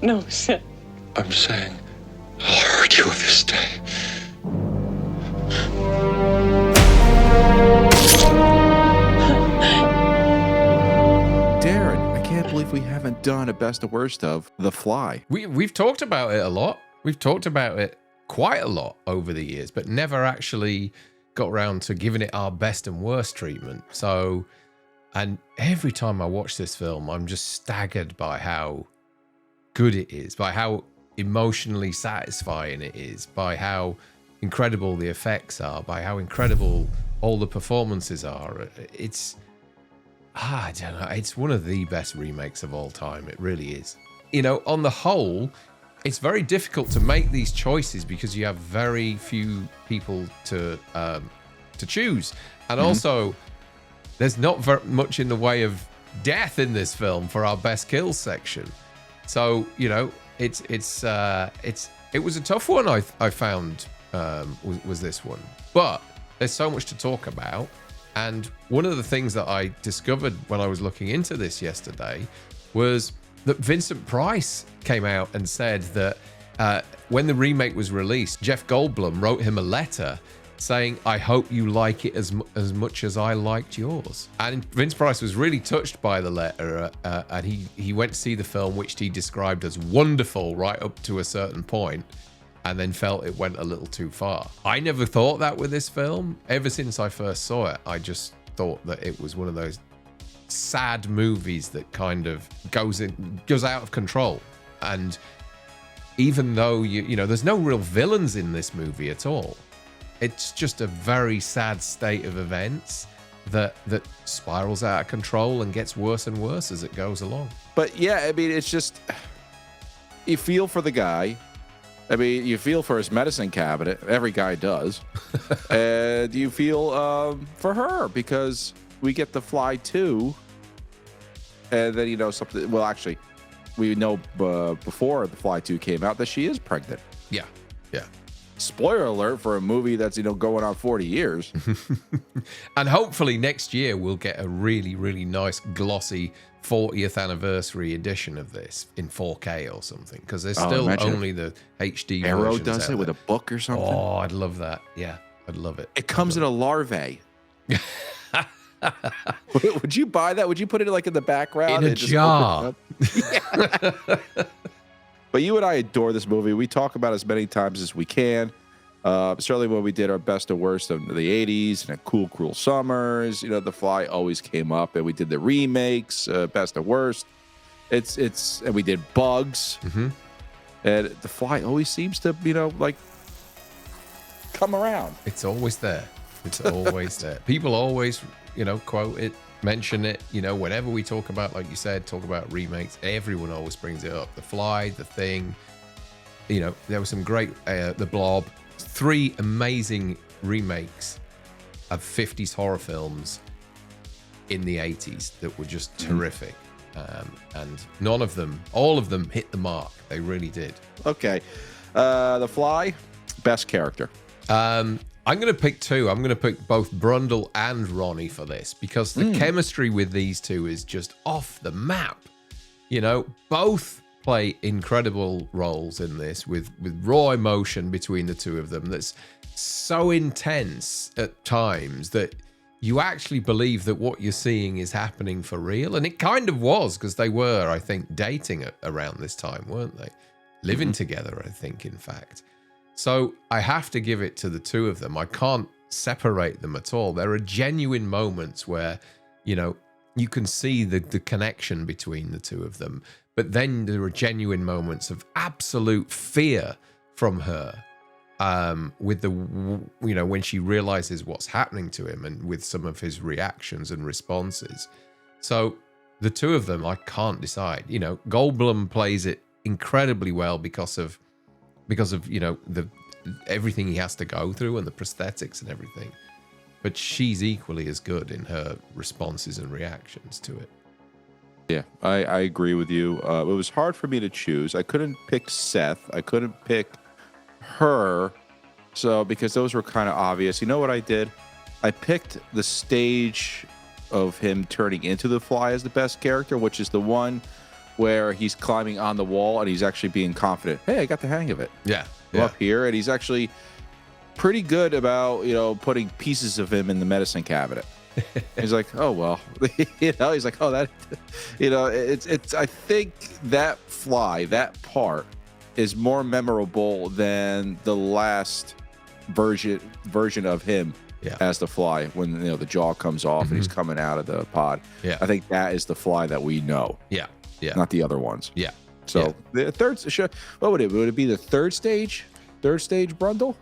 No, Seth. I'm saying I'll hurt you this day. Darren, I can't believe we haven't done a best of worst of The Fly. We've talked about it a lot. We've talked about it quite a lot over the years, but never actually got around to giving it our best and worst treatment. So, and every time I watch this film, I'm just staggered by how good it is, by how emotionally satisfying it is, by how incredible the effects are, by how incredible all the performances are. I don't know, it's one of the best remakes of all time. It really is. You know, on the whole, it's very difficult to make these choices because you have very few people to choose, and also there's not very much in the way of death in this film for our best kills section. So you know, it was a tough one. I found was this one, but there's so much to talk about. And one of the things that I discovered when I was looking into this yesterday was that Vincent Price came out and said that when the remake was released, Jeff Goldblum wrote him a letter saying, "I hope you like it as much as I liked yours." And Vince Price was really touched by the letter, and he went to see the film, which he described as wonderful right up to a certain point, and then felt it went a little too far. I never thought that with this film. Ever since I first saw it, I just thought that it was one of those sad movies that kind of goes out of control. And even though you know there's no real villains in this movie at all, it's just a very sad state of events that spirals out of control and gets worse and worse as it goes along. But yeah, I mean, it's just, you feel for the guy. I mean, you feel for his medicine cabinet. Every guy does. And you feel for her because we get The Fly 2. And then, you know, something. Well, actually, we know before The Fly 2 came out that she is pregnant. Yeah. Spoiler alert for a movie that's, you know, going on 40 years. And hopefully next year we'll get a really, really nice glossy 40th anniversary edition of this in 4K or something, because there's still only the HD Arrow versions does out it with there. a book or something. Oh, I'd love that. Yeah, I'd love it. It comes in a larvae. Would you buy that? Would you put it like in the background? In a jar. But you and I adore this movie. We talk about it as many times as we can. Certainly when we did our best and worst of the 80s and Cool Cruel Summers, you know, The Fly always came up, and we did the remakes, best and worst. And we did Bugs. And The Fly always seems to, you know, like come around. It's always there. It's always there. People always, you know, quote it, mention it, you know, whenever we talk about, like you said, talk about remakes, everyone always brings it up. The Fly, The Thing, you know, there was some great, The Blob, 3 amazing remakes of 50s horror films in the 80s that were just terrific. And none of them, all of them hit the mark. They really did. Okay. The Fly, best character. I'm going to pick 2. I'm going to pick both Brundle and Ronnie for this because the chemistry with these two is just off the map. You know, both play incredible roles in this with raw emotion between the two of them that's so intense at times that you actually believe that what you're seeing is happening for real. And it kind of was, because they were, I think, dating around this time, weren't they? Living together, I think, in fact. So I have to give it to the two of them. I can't separate them at all. There are genuine moments where, you know, you can see the connection between the two of them. But then there are genuine moments of absolute fear from her with the, you know, when she realizes what's happening to him and with some of his reactions and responses. So the two of them, I can't decide. You know, Goldblum plays it incredibly well because of you know, everything he has to go through and the prosthetics and everything. But she's equally as good in her responses and reactions to it. Yeah, I agree with you. It was hard for me to choose. I couldn't pick Seth. I couldn't pick her. So, because those were kind of obvious. You know what I did? I picked the stage of him turning into the Fly as the best character, which is the one where he's climbing on the wall and he's actually being confident. Hey, I got the hang of it. Yeah. I'm up here, and he's actually pretty good about, putting pieces of him in the medicine cabinet. He's like, oh, well, he's like, oh, that, it's, I think that part is more memorable than the last version of him as the fly when, the jaw comes off and he's coming out of the pod. Yeah. I think that is the fly that we know. Yeah. Yeah. Not the other ones. Yeah. So the third, what would it? Would it be the third stage? Third stage Brundle?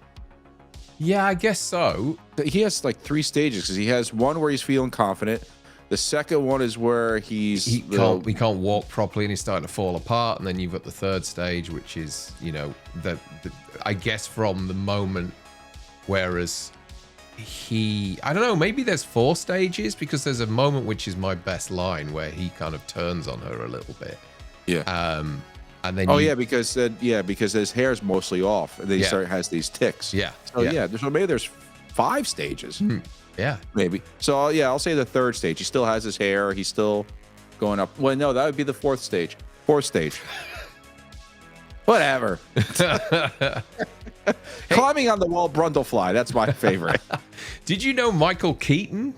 Yeah, I guess so. He has like 3 stages because he has one where he's feeling confident. The second one is where he can't walk properly and he's starting to fall apart. And then you've got the third stage, which is, the I guess from the moment, whereas I don't know, maybe there's 4 stages because there's a moment which is my best line where he kind of turns on her a little bit. Yeah. And then because his hair's mostly off and then he has these ticks. Yeah. So so maybe there's 5 stages. Yeah. Maybe. So I'll say the third stage. He still has his hair. He's still going up. Well, no, that would be the 4th stage. 4th stage. Whatever. Climbing on the wall, Brundlefly. That's my favorite. Did you know Michael Keaton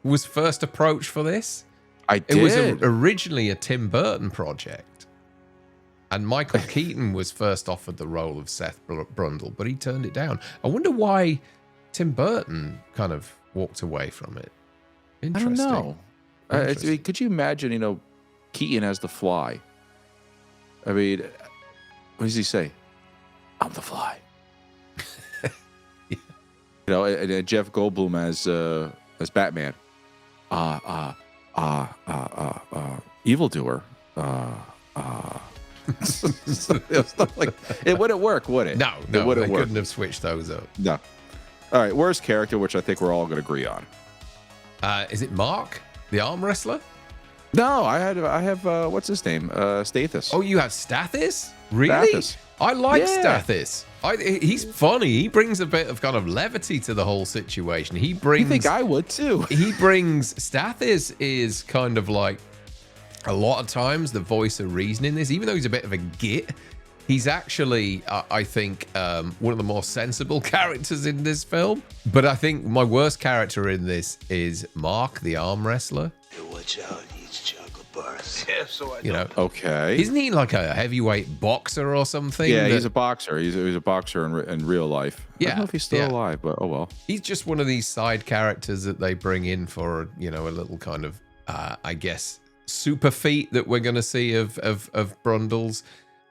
was first approached for this? I did. It was originally a Tim Burton project. And Michael Keaton was first offered the role of Seth Brundle, but he turned it down. I wonder why Tim Burton kind of walked away from it. Interesting. I don't know. Could you imagine, Keaton as the Fly? I mean, what does he say? I'm the Fly. And Jeff Goldblum as Batman. Evildoer. It wouldn't work, would it? No, it wouldn't they work. couldn't have switched those up. No. All right, worst character, which I think we're all going to agree on. Is it Mark, the arm wrestler? No, I have what's his name? Stathis. Oh, you have Stathis? Really? Stathis. I like Stathis. He's funny. He brings a bit of kind of levity to the whole situation. You think I would too? Stathis is kind of like a lot of times the voice of reason in this, even though he's a bit of a git. He's actually, I think, one of the more sensible characters in this film. But I think my worst character in this is Mark, the arm wrestler. Hey, watch out, he eats chocolate bars. Yeah, so I know. Okay. Isn't he like a heavyweight boxer or something? Yeah, he's a boxer. He's a boxer in real life. Yeah, I don't know if he's still alive, but oh well. He's just one of these side characters that they bring in for, a little kind of, I guess, super feat that we're going to see of Brundle's.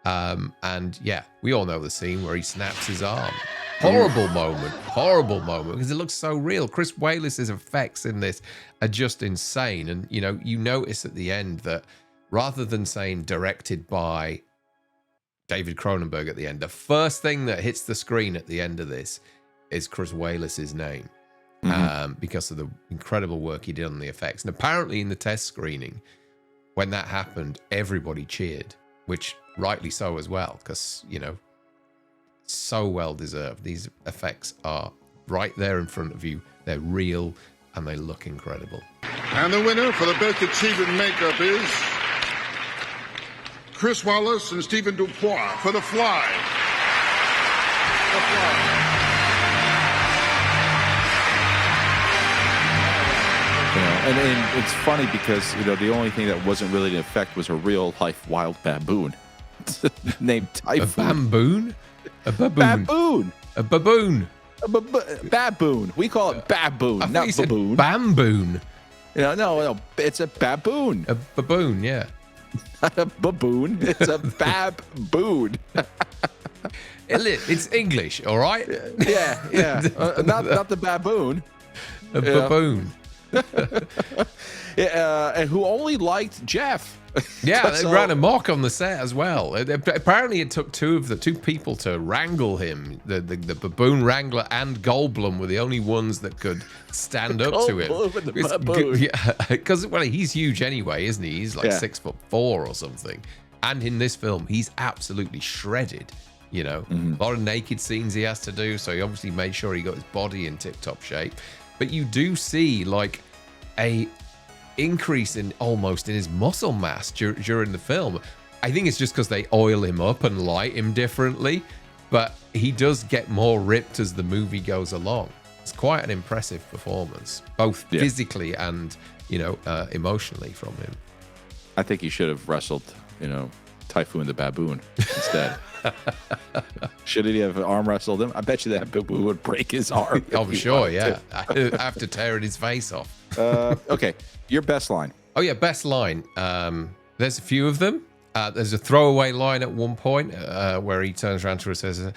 And yeah, we all know the scene where he snaps his arm. Horrible moment, because it looks so real. Chris Walas's effects in this are just insane. And, you notice at the end that rather than saying directed by David Cronenberg at the end, the first thing that hits the screen at the end of this is Chris Walas's name, because of the incredible work he did on the effects. And apparently in the test screening, when that happened, everybody cheered, which rightly so as well, because, so well deserved. These effects are right there in front of you. They're real and they look incredible. And the winner for the best achievement makeup is Chris Wallace and Stephen Dupois for The Fly. The Fly. And it's funny because, the only thing that wasn't really in effect was a real life wild baboon named Typhoon. A baboon? A baboon. A baboon. We call it baboon, not baboon. Bamboon. No, it's a baboon. A baboon, yeah. Not a baboon. It's a baboon. It's English, all right? Yeah. Not the baboon. A baboon. And who only liked Jeff. Yeah, they ran amok on the set as well. Apparently, it took two people to wrangle him. The baboon wrangler and Goldblum were the only ones that could stand up to him. Yeah, because he's huge anyway, isn't he? He's like 6'4" or something. And in this film, he's absolutely shredded. A lot of naked scenes he has to do, so he obviously made sure he got his body in tip-top shape. But you do see like a increase in almost in his muscle mass during the film. I think it's just because they oil him up and light him differently, but he does get more ripped as the movie goes along. It's quite an impressive performance, both physically and, emotionally from him. I think he should have wrestled, Typhoon the baboon instead. Shouldn't he have arm wrestled him? I bet you that baboon would break his arm. I'm sure, yeah. After tearing his face off. Okay, your best line. Oh, yeah, best line. There's a few of them. There's a throwaway line at one point where he turns around to her and says,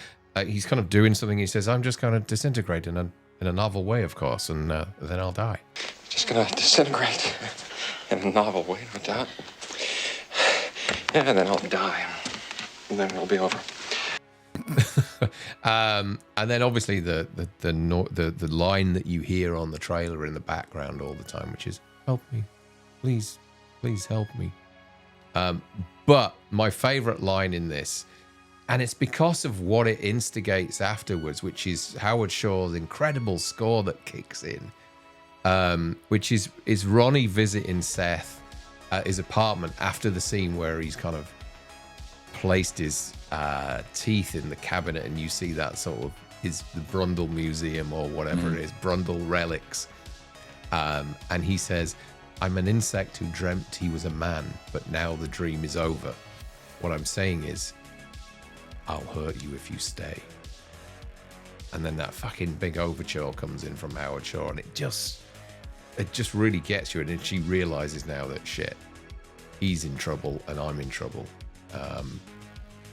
he's kind of doing something. He says, I'm just going to disintegrate in a novel way, of course, and then I'll die. Just gonna disintegrate in a novel way, no doubt. Yeah, and then I'll die. And then it'll be over. And then obviously the line that you hear on the trailer in the background all the time, which is "Help me, please help me." But my favorite line in this, and it's because of what it instigates afterwards, which is Howard Shore's incredible score that kicks in, which is Ronnie visiting Seth at his apartment after the scene where he's kind of placed his teeth in the cabinet, and you see that sort of the Brundle Museum or whatever it is, Brundle relics. And he says, I'm an insect who dreamt he was a man, but now the dream is over. What I'm saying is, I'll hurt you if you stay. And then that fucking big overture comes in from Howard Shore, and it just really gets you. And then she realizes now that shit, he's in trouble and I'm in trouble.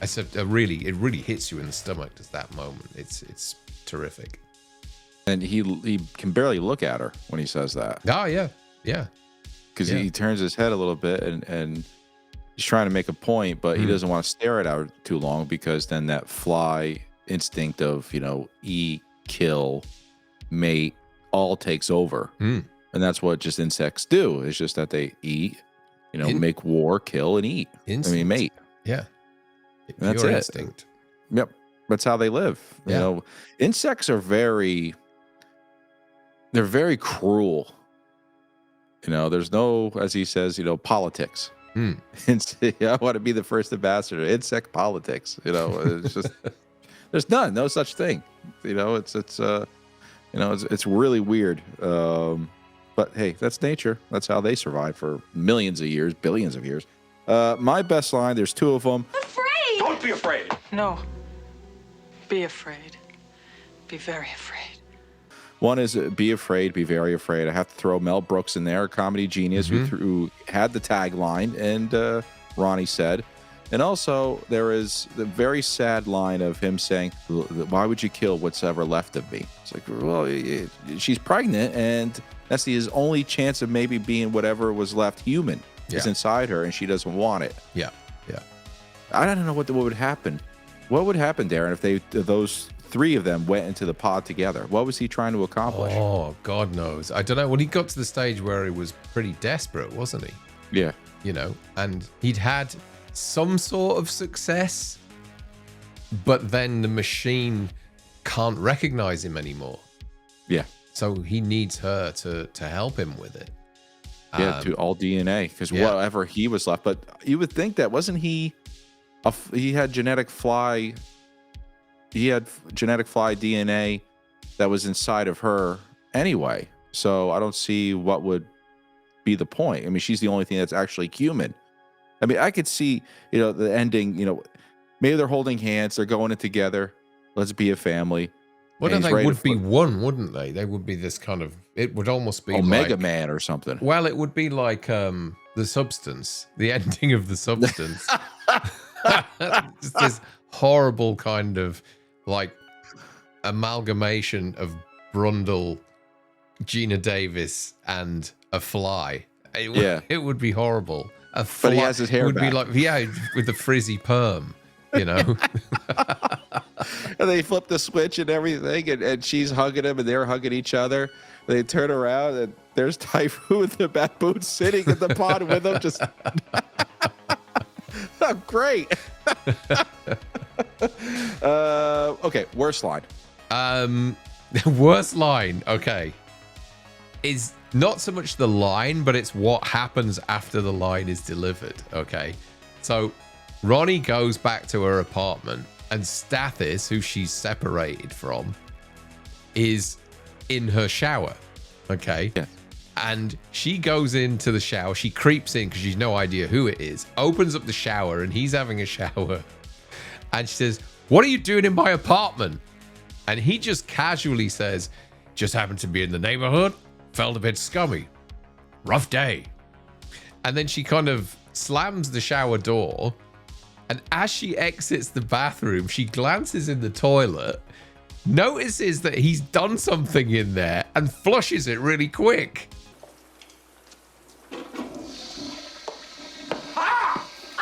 It really hits you in the stomach at that moment. It's terrific. And he can barely look at her when he says that. Oh yeah. Because he turns his head a little bit and he's trying to make a point, but he doesn't want to stare at her too long, because then that fly instinct of, eat, kill, mate, all takes over. And that's what just insects do. It's just that they eat, make war, kill, and eat. Mate. Yeah. That's Pure it. instinct. Yep. That's how they live. Yeah. Insects are very cruel. There's no, as he says, politics. I want to be the first ambassador. Insect politics. It's just there's no such thing. It's really weird. But hey, that's nature. That's how they survive for millions of years, billions of years. My best line, there's two of them. Afraid! Don't be afraid. No. Be afraid. Be very afraid. One is be afraid, be very afraid. I have to throw Mel Brooks in there, a comedy genius who had the tagline, and Ronnie said. And also, there is the very sad line of him saying, why would you kill what's ever left of me? It's like, well, she's pregnant, and that's his only chance of maybe being whatever was left human is inside her, and she doesn't want it. Yeah. I don't know what would happen. What would happen, Darren, if those three of them went into the pod together? What was he trying to accomplish? Oh, God knows. I don't know. Well, he got to the stage where he was pretty desperate, wasn't he? Yeah. And he'd had some sort of success, but then the machine can't recognize him anymore. Yeah. So he needs her to help him with it. Yeah, to all DNA, because whatever he was left. But you would think that wasn't he? He had genetic fly. He had genetic fly DNA that was inside of her anyway. So I don't see what would be the point. I mean, she's the only thing that's actually human. I mean, I could see, the ending. Maybe they're holding hands. They're going in together. Let's be a family. Well, no, they would be one, wouldn't they? They would be this kind of. It would almost be Omega Man or something. Well, it would be like The Substance, the ending of The Substance. Just this horrible kind of like amalgamation of Brundle, Gina Davis, and a fly. It would be horrible. A fly, but he has his hair would back. be like with the frizzy perm. And they flip the switch and everything, and she's hugging him, and they're hugging each other. They turn around, and there's Typhoon the baboon sitting in the pod with them. Just oh, great. Okay, worst line. Worst line. Okay, is not so much the line, but it's what happens after the line is delivered. Okay, so Ronnie goes back to her apartment, and Stathis, who she's separated from, is in her shower. Okay. Yeah. And she goes into the shower. She creeps in because she's no idea who it is. Opens up the shower, and he's having a shower. And she says, "What are you doing in my apartment?" And he just casually says, "Just happened to be in the neighborhood. Felt a bit scummy. Rough day." And then she kind of slams the shower door. And as she exits the bathroom, she glances in the toilet, notices that he's done something in there, and flushes it really quick.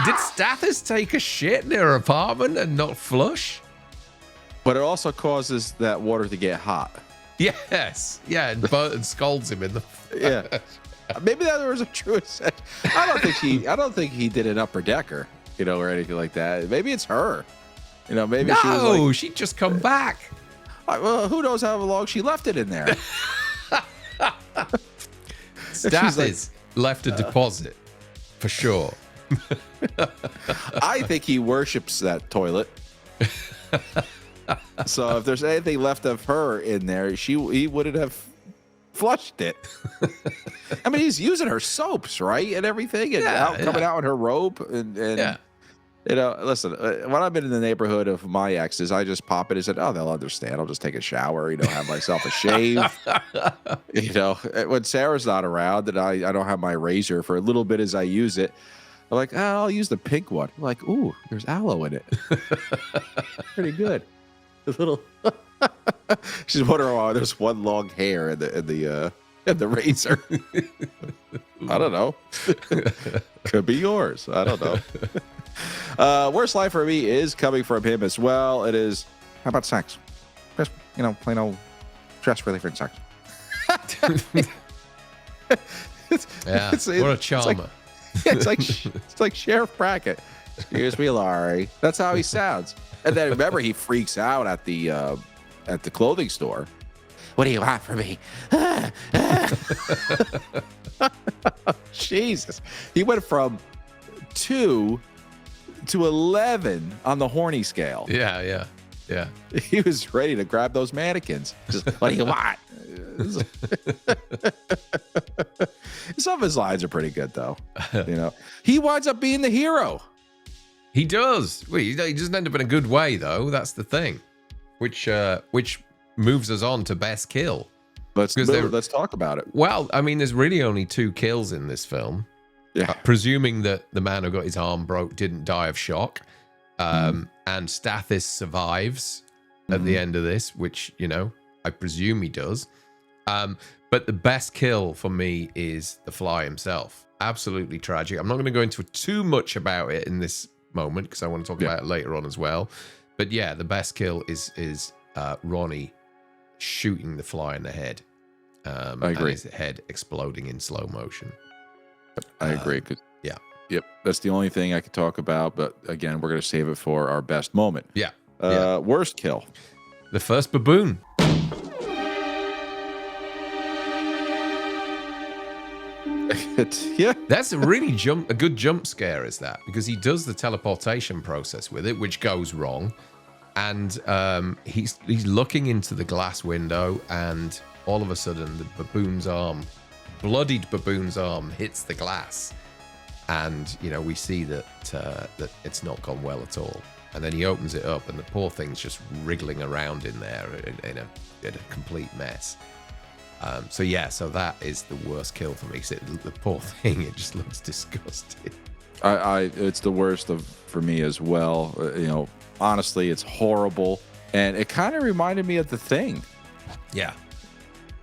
Did Stathis take a shit in her apartment and not flush? But it also causes that water to get hot. Yes. Yeah, and scalds him in the... Yeah. Maybe that was a true assessment. I don't think he did an upper decker, or anything like that. Maybe it's her. Maybe she was like, she'd just come back. well, who knows how long she left it in there. Stathis left a deposit, for sure. I think he worships that toilet. So if there's anything left of her in there, he wouldn't have flushed it. I mean, he's using her soaps, right, and everything, and coming out in her robe, and yeah. Listen, when I've been in the neighborhood of my exes, I just pop it and said, "Oh, they'll understand. I'll just take a shower, have myself a shave." When Sarah's not around and I don't have my razor for a little bit as I use it, I'm like, I'll use the pink one. I'm like, ooh, there's aloe in it. Pretty good. A little. She's wondering why there's one long hair in the razor. I don't know. Could be yours. I don't know. Worst line for me is coming from him as well. It is, how about sex? Just, plain old stress relief and sex. What a charmer. It's like Sheriff Brackett. "Excuse me, Laurie." That's how he sounds. And then remember, he freaks out at the clothing store. "What do you want from me?" Jesus. He went from 2 to 11 on the horny scale. Yeah. He was ready to grab those mannequins. Just, "What do you want?" Some of his lines are pretty good, though. He winds up being the hero. He does. Well, he doesn't end up in a good way, though. That's the thing, which moves us on to best kill. Let's talk about it. Well, I mean, there's really only 2 kills in this film. Yeah. Presuming that the man who got his arm broke didn't die of shock. And Stathis survives at the end of this, which, I presume he does. But the best kill for me is the Fly himself. Absolutely tragic. I'm not going to go into too much about it in this moment because I want to talk about it later on as well. But yeah, the best kill is Ronnie shooting the Fly in the head. I agree. And his head exploding in slow motion. I agree. Yeah. Yep. That's the only thing I could talk about. But again, we're going to save it for our best moment. Yeah. Worst kill. The first baboon. That's a really a good jump scare, is that, because he does the teleportation process with it, which goes wrong, and he's looking into the glass window, and all of a sudden the bloodied baboon's arm hits the glass, and we see that it's not gone well at all. And then he opens it up, and the poor thing's just wriggling around in there in a complete mess. So that is the worst kill for me. The poor thing, it just looks disgusting. It's the worst for me as well. Honestly, it's horrible, and it kind of reminded me of The Thing. Yeah.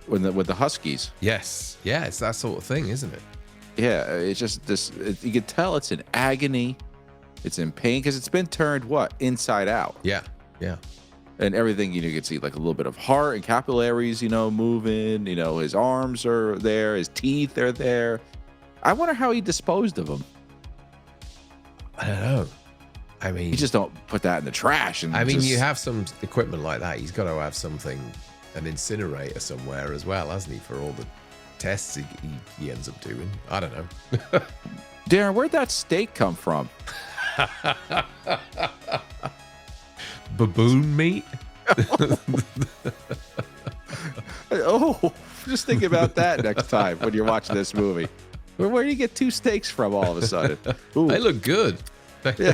With the Huskies. Yes. Yeah, it's that sort of thing, isn't it? Yeah, it's just this. You can tell it's in agony, it's in pain because it's been turned inside out. Yeah. And everything, you can see like a little bit of heart and capillaries, moving. His arms are there, his teeth are there. I wonder how he disposed of them. I don't know. I mean, you just don't put that in the trash. And you have some equipment like that. He's got to have something, an incinerator somewhere as well, hasn't he, for all the tests he ends up doing. I don't know. Darren, where'd that steak come from? Baboon meat? Oh, just think about that next time when you're watching this movie. Where do you get 2 steaks from all of a sudden? Ooh. They look good. Yeah.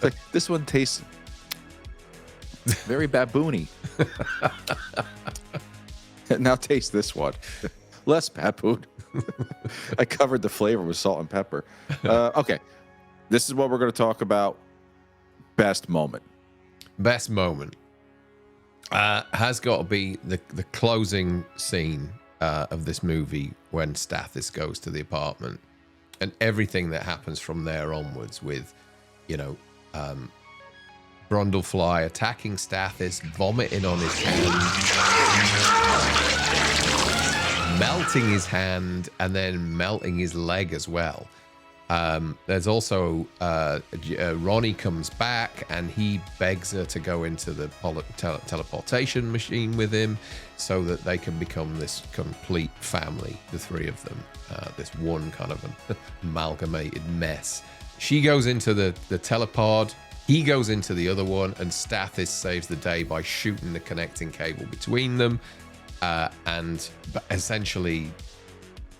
Like, this one tastes very baboony. Now taste this one. Less baboon. I covered the flavor with salt and pepper. Okay. This is what we're going to talk about. Best moment. Best moment has got to be the closing scene of this movie when Stathis goes to the apartment and everything that happens from there onwards with, Brundlefly attacking Stathis, vomiting on his hand, melting his hand, and then melting his leg as well. There's also Ronnie comes back and he begs her to go into the teleportation machine with him so that they can become this complete family, the 3 of them, this one kind of an amalgamated mess. She goes into the telepod, he goes into the other one, and Stathis saves the day by shooting the connecting cable between them, and essentially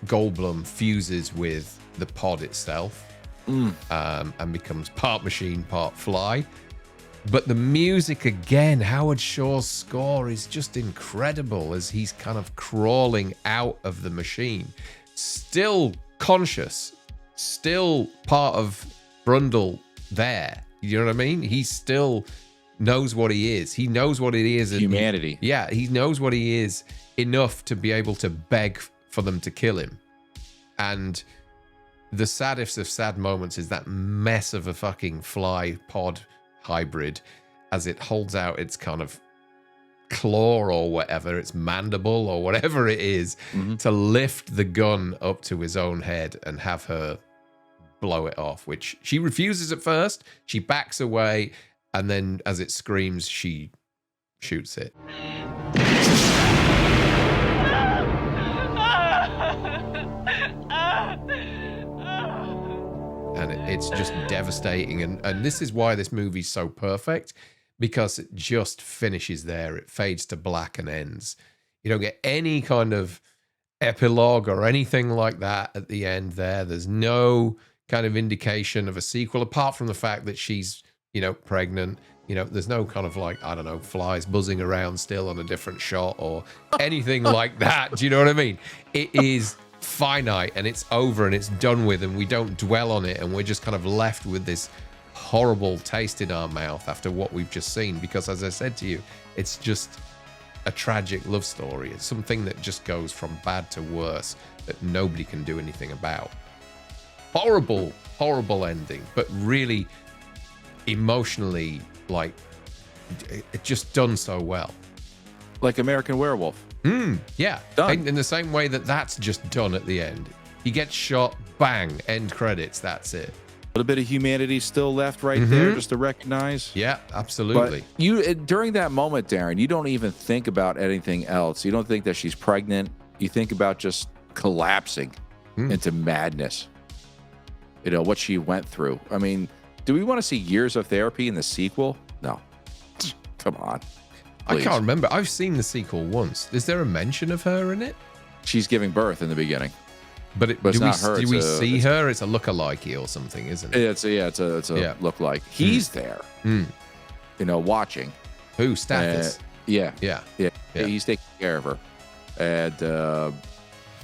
Goldblum fuses with the pod itself and becomes part machine, part fly. But the music again, Howard Shore's score is just incredible as he's kind of crawling out of the machine, still conscious, still part of Brundle there. You know what I mean? He still knows what he is. He knows what it is. Humanity. He knows what he is enough to be able to beg for them to kill him. And the saddest of sad moments is that mess of a fucking fly pod hybrid as it holds out its kind of claw or whatever, its mandible or whatever it is, to lift the gun up to his own head and have her blow it off, which she refuses at first. She backs away, and then as it screams, she shoots it. And it's just devastating. And this is why this movie's so perfect, because it just finishes there. It fades to black and ends. You don't get any kind of epilogue or anything like that at the end there. There's no kind of indication of a sequel, apart from the fact that she's, pregnant. There's no kind of like, I don't know, flies buzzing around still on a different shot or anything like that. Do you know what I mean? It is finite and it's over and it's done with, and we don't dwell on it, and we're just kind of left with this horrible taste in our mouth after what we've just seen, because as I said to you, it's just a tragic love story. It's something that just goes from bad to worse that nobody can do anything about. Horrible ending, but really emotionally, like, it just done so well. Like American Werewolf. Yeah. Done. In the same way that's just done at the end. He gets shot, bang, end credits, that's it. A little bit of humanity still left right there just to recognize. Yeah, absolutely. But you, during that moment, Darren, you don't even think about anything else. You don't think that she's pregnant. You think about just collapsing into madness. What she went through. I mean, do we want to see years of therapy in the sequel? No. Come on. Please. I can't remember. I've seen the sequel once. Is there a mention of her in it? She's giving birth in the beginning. But it's not her. Do we see her? It's a look-alike or something, isn't it? It's a look-like. He's there, watching. Who? Stathis? Yeah. Yeah. He's taking care of her. And,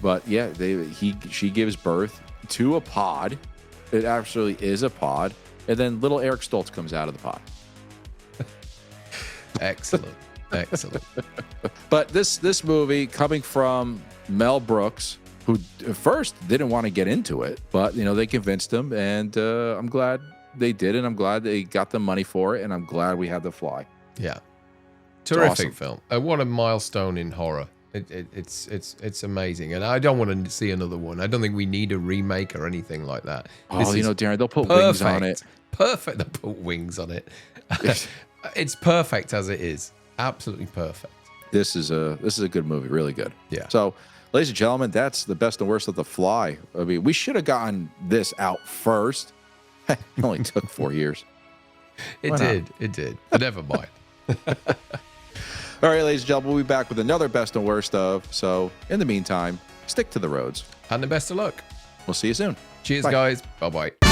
but yeah, she gives birth to a pod. It actually is a pod. And then little Eric Stoltz comes out of the pod. Excellent. But this movie, coming from Mel Brooks, who at first didn't want to get into it, but they convinced him, and I'm glad they did, and I'm glad they got the money for it, and I'm glad we had The Fly. Yeah, terrific film. What a milestone in horror. It's amazing, and I don't want to see another one. I don't think we need a remake or anything like that. Darren, they'll put wings on it. Perfect. They'll put wings on it. It's perfect as it is. Absolutely perfect. This is a good movie, really good. Yeah. So Ladies and gentlemen, that's the best and worst of The Fly. I mean, we should have gotten this out first. It only took 4 years. It did. But never mind. All right, ladies and gentlemen, we'll be back with another best and worst of. So, in the meantime, stick to the roads. And the best of luck. We'll see you soon. Cheers, Bye. guys. Bye-bye.